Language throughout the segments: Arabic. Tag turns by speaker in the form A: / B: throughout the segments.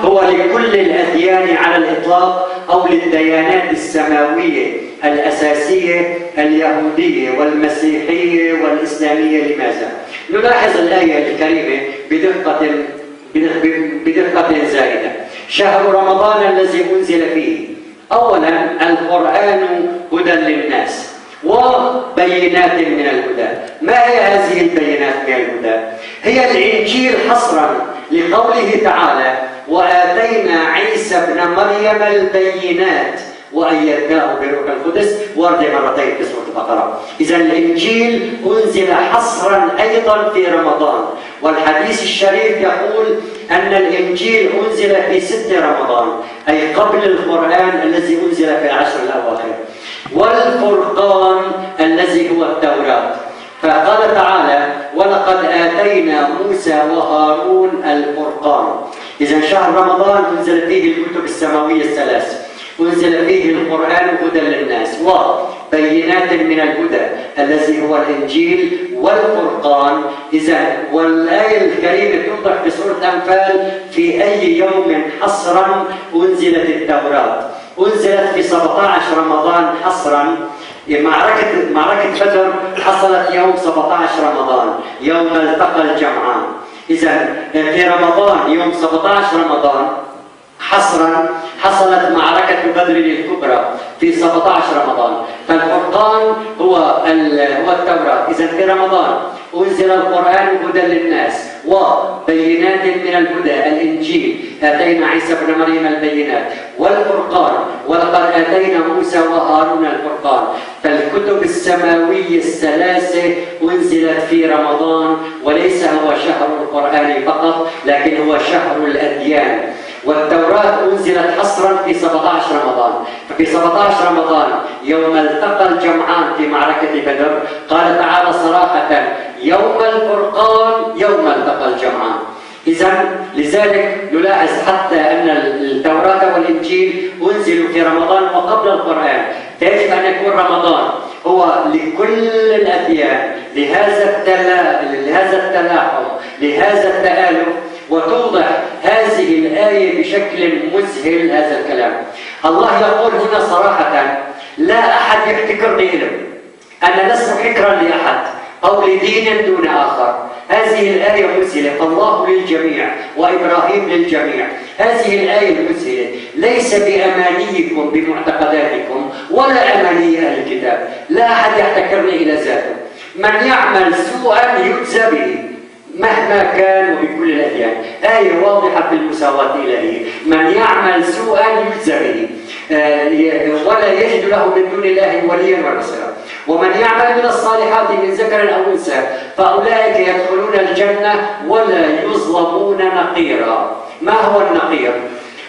A: هو لكل الأديان على الإطلاق أو للديانات السماوية الأساسية اليهودية والمسيحية والإسلامية. لماذا؟ نلاحظ الآية الكريمة بدقة زائدة. شهر رمضان الذي أنزل فيه، أولا القرآن هدى للناس وبينات من الهدى. ما هي هذه البينات من الهدى؟ هي الإنجيل حصرا لقوله تعالى: وآتينا عيسى ابن مريم البينات وأيدناه بروح القدس، ورد مرتين في سورة البقرة. إذا الإنجيل أنزل حصرا أيضا في رمضان، والحديث الشريف يقول أن الإنجيل أنزل في 6 رمضان، أي قبل القرآن الذي أنزل في العشر الأواخر، والفرقان الذي هو التوراة. فقال تعالى: ولقد آتينا موسى وهارون الفرقان. إذا شهر رمضان أنزل فيه الكتب السماوية الثلاث، أنزل فيه القرآن هدى للناس وبينات من الهدى الذي هو الإنجيل والفرقان. إذا والآية الكريمة توضح في سورة الأنفال: في أي يوم حصرا أنزلت التوراة. أنزلت في 17 رمضان حصرا. معركة بدر حصلت يوم 17 رمضان، يوم التقى الجمعان. إذا في رمضان يوم 17 رمضان حصرا حصلت معركة بدر الكبرى في 17 رمضان. فالفرقان هو التوراة. إذا في رمضان أنزل القرآن هدى للناس وبينات من الهدى الإنجيل، آتينا عيسى ابن مريم البينات والفرقان، ولقد آتينا موسى وهارون الفرقان. فالكتب السماوية الثلاثة أنزلت في رمضان، وليس هو شهر القرآن فقط، لكن هو شهر الأديان. والتوراة أنزلت حصرا في 17 رمضان. ففي 17 رمضان يوم التقى الجمعان في معركة بدر، قال تعالى صراحة: يوم الفرقان يوم التقى الجمعان. إذا لذلك نلاحظ حتى أن التوراة والإنجيل أنزلوا في رمضان وقبل القرآن. يجب أن يكون رمضان هو لكل الأديان، لهذا التلاحم، لهذا التآلف. وتوضح هذه الآية بشكل مذهل هذا الكلام. الله يقول هنا صراحة: لا أحد يحتكرني إليه، أنا لست حكرا لأحد أو لدين دون آخر. هذه الآية مذهلة، فالله للجميع وإبراهيم للجميع. هذه الآية المذهلة ليس بأمانيكم بمعتقداتكم ولا أماني أهل الكتاب. لا أحد يحتكرني إلى ذاته. من يعمل سوءا يجزى به مهما كان وبكل الأديان. آية واضحة في المساواة الإلهية. من يعمل سوءا يجزى به ولا يجد له من دون الله وليا ونصيرا. ومن يعمل من الصالحات من ذكر أو أنثى فأولئك يدخلون الجنة ولا يظلمون نقيرا. ما هو النقير؟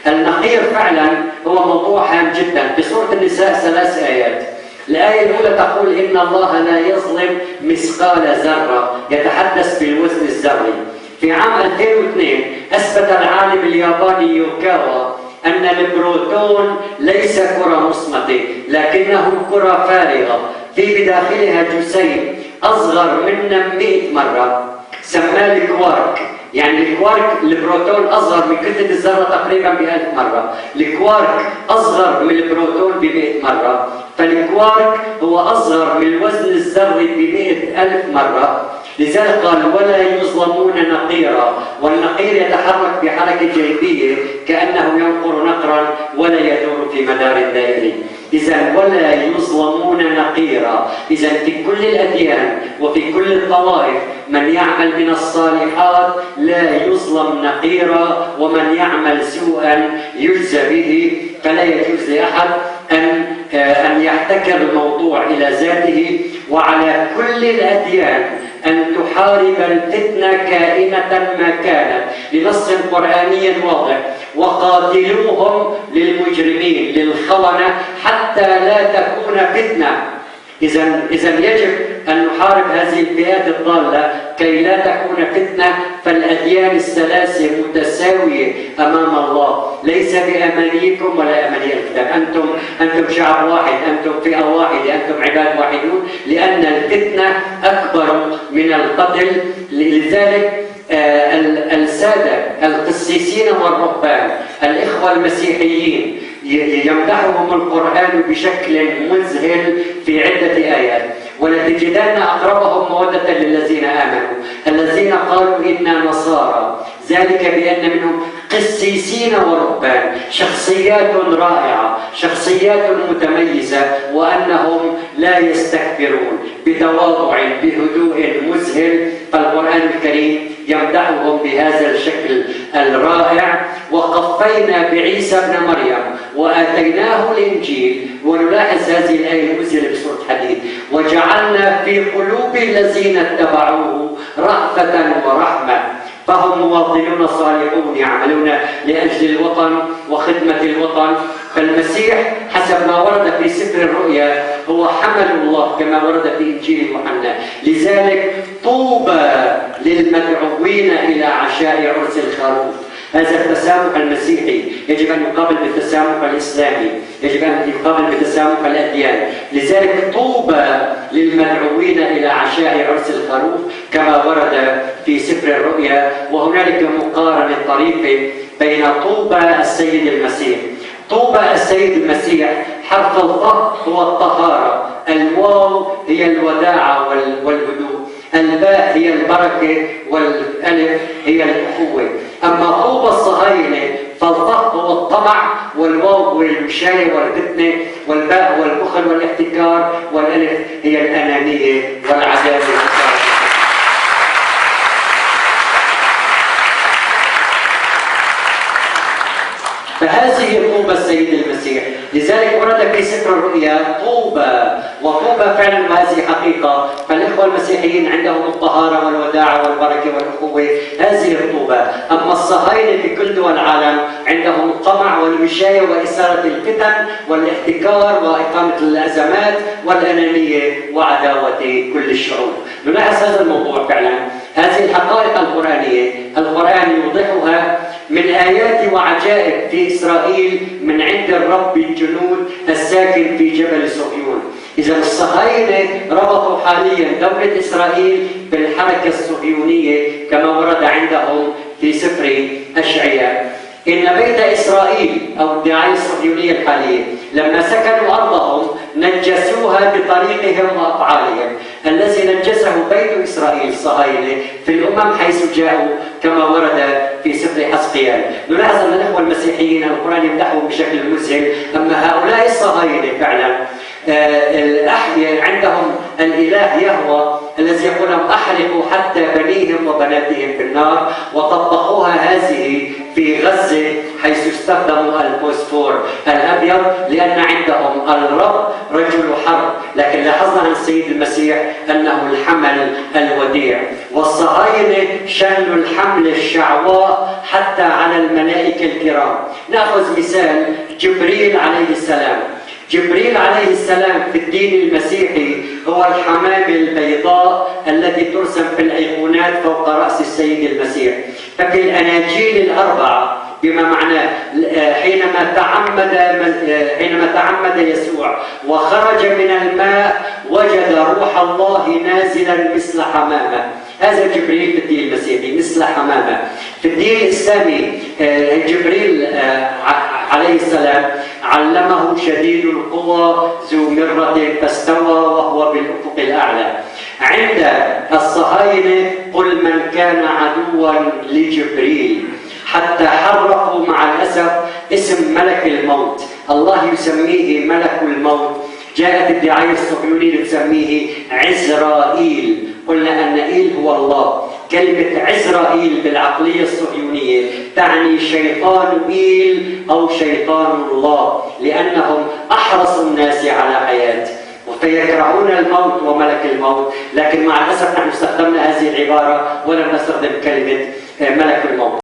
A: النقير فعلا هو موضوع هام جدا. في سورة النساء 3 آيات. الآية الأولى تقول: إن الله لا يظلم مثقال ذرة، يتحدث بالوزن الذري. في عام 2002 أثبت العالم الياباني يوكاوا أن البروتون ليس كرة مصمتة، لكنه كرة فارغة في بداخلها جسيم أصغر منا 100 مرة، سماه الكوارك. يعني الكوارك، البروتون أصغر من كتلة الذرة تقريبا ب1000 مرة، الكوارك أصغر من البروتون ب100 مرة. فالكوارك هو أصغر من الوزن الذري ب100,000 مرة. لذلك قال: ولا يظلمون نقيرا. والنقير يتحرك بحركة جيبية كأنه ينقر نقرا ولا يدور في مدار دائري. إذا ولا يظلمون نقيرا. إذا في كل الأديان وفي كل الطوائف من يعمل من الصالحات لا يظلم نقيرا، ومن يعمل سوءا يجزى به. فلا يجوز لأحد أن يحتكر الموضوع إلى ذاته. وعلى كل الأديان أن تحارب الفتنة كائنة ما كانت، لنص قرآني واضح: وقاتلوهم للمجرمين للخونة حتى لا تكون فتنة. إذا يجب أن نحارب هذه الفئات الضالة كي لا تكون فتنة. فالأديان الثلاثة متساوية أمام الله، ليس بأمانيكم ولا أماني الكتاب. أنتم شعب واحد، أنتم فئة واحدة، أنتم عباد واحدون، لأن الفتنة أكبر من القتل. لذلك السادة القسيسين والرهبان الإخوة المسيحيين يمدحهم القرآن بشكل مذهل في عدة آيات، ولتجدن أقربهم مودة للذين آمنوا الذين قالوا إنا نصارى، ذلك بأن منهم قسيسين ورهبان، شخصيات رائعة، شخصيات متميزة، وأنهم لا يستكبرون، بتواضع بهدوء مذهل. فالقرآن الكريم يمدحهم بهذا الشكل الرائع. وقفينا بعيسى ابن مريم وآتيناه الإنجيل، ونلاحظ هذه الآية المذهلة بسورة حديد: وجعلنا في قلوب الذين اتبعوه رأفة ورحمة، فهم مواطنون صالحون يعملون لأجل الوطن وخدمة الوطن. فالمسيح حسب ما ورد في سفر الرؤيا هو حمل الله كما ورد في إنجيل يوحنا. لذلك طوبى للمدعوين إلى عشاء عرس الخروف. هذا التسامح المسيحي يجب أن يقابل بالتسامح الإسلامي، يجب أن يقابل بالتسامح الأديان. لذلك طوبى للمدعوين إلى عشاء عرس الخروف كما ورد في سفر الرؤيا. وهنالك مقارنة طريفة بين طوبى السيد المسيح. طوبى السيد المسيح حرف الطاء هو الطهارة، الواو هي الوداعة والهدوء، الباء هي البركة، والألف هي الأخوة. أما طوبى الصهاينة فالطاء هو الطمع، والواو هو المشاية والفتنة، والباء هو البخل والاحتكار، والألف هي الأنانية والعداوة. فهذه طوبى السيد المسيح. لذلك ورد في سفر الرؤيا طوبى، وطوبى فعلا هذه حقيقة. فالإخوة المسيحيين عندهم الطهارة والوداعة والبركة والأخوة، هذه الطوبى. أما الصهاينة في كل دول العالم عندهم الطمع والوشاية وإثارة الفتن والاحتكار وإقامة الأزمات والأنانية وعداوة كل الشعوب. نلاحظ هذا الموضوع فعلا. هذه الحقائق القرآنية القرآن يوضحها من آيات وعجائب في إسرائيل من عند الرب الجنود الساكن في جبل صهيون. إذا الصهاينة ربطوا حاليا دولة إسرائيل بالحركة الصهيونية كما ورد عندهم في سفر أشعياء. إن بيت إسرائيل أو الدعاية الصهيونية الحالية لما سكنوا أرضهم نجسوها بطريقهم وأفعالهم. الذي نجسه بيت إسرائيل الصهاينة في الأمم حيث جاءوا كما ورد في سفر حزقيال. نلاحظ أن الأخوة المسيحيين القرآن يمدحهم بشكل مذهل. أما هؤلاء الصهاينة فعلا عندهم الإله يهوه الذي يقول لهم أحرقوا حتى بنيهم وبناتهم في النار، وطبقوها هذه في غزة حيث استخدموا الفوسفور الأبيض لأن عندهم الرب رجل حرب. لكن لاحظنا عن السيد المسيح أنه الحمل الوديع. والصهاينة شنوا الحمل الشعواء حتى على الملائكة الكرام. نأخذ مثال جبريل عليه السلام. جبريل عليه السلام في الدين المسيحي هو الحمامة البيضاء التي ترسم في الأيقونات فوق رأس السيد المسيح. ففي الأناجيل الأربعة بما معناه حينما تعمد يسوع وخرج من الماء وجد روح الله نازلا مثل حمامة. هذا جبريل في الدين المسيحي مثل حمامة. في الدين الإسلامي جبريل عليه السلام علمه شديد القوى ذو مرة فاستوى وهو بالأفق الأعلى. عند الصهاينة قل من كان عدوا لجبريل، حتى حرفوا مع الأسف اسم ملك الموت. الله يسميه ملك الموت. جاءت الدعاية الصهيونية تسميه عزرائيل. قلنا أن إيل هو الله. كلمة عزرائيل بالعقلية الصهيونية تعني شيطان إيل أو شيطان الله، لأنهم أحرصوا الناس على حياة فيكرهون الموت وملك الموت. لكن مع الأسف نحن استخدمنا هذه العبارة ولم نستخدم كلمة ملك الموت.